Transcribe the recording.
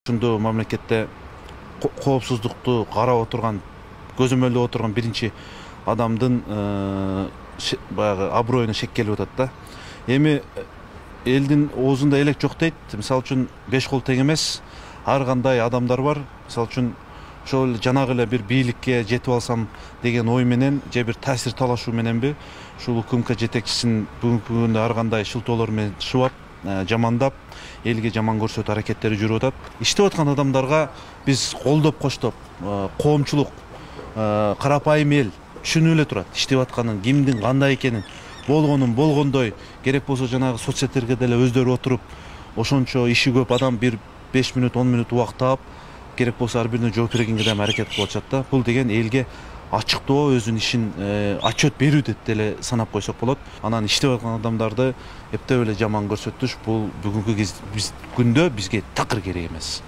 Ушундай мамлекетте коопсуздукту карап отурган, көзөмөлдөп отурган биринчи адамдын баягы аброюна шек келип атат да. Эми элдин оозунда элек жок дейт. Мисалы үчүн 5 кол тең эмес. Ар кандай адамдар бар. Мисалы үчүн ошол жанагы эле бир бийликке жетип алсам деген ой менен же бир таасир талашуу мененби ушул УКМК жетекчисин бүгүнкү күндө ар кандай шылтоолор менен шыбап, жамандап, элге жаман көрсөтүү аракеттери жүрүп атат. Иштеп аткан адамдарга биз колдоп коштоп, коомчулук, карапайым эл түшүнүп эле турат. Иштеп атканын, кимдин кандай экенин, болгонун болгондой, керек болсо жанагы соцсеттерге деле өздөрү отуруп, ошончо иши көп адам бир 5 мүнөт, 10 мүнөт убакыт таап, керек болсо ар бирине жооп бергенге да аракет кылып атышат да. Бул деген элге ачыктоо, өзүнүн ишин отчет берүү деп деле санап койсок болот. Анан иштеп аткан адамдарды эптеп эле жаман көрсөтүш бул бүгүнкү күндө бизге такыр керек эмес.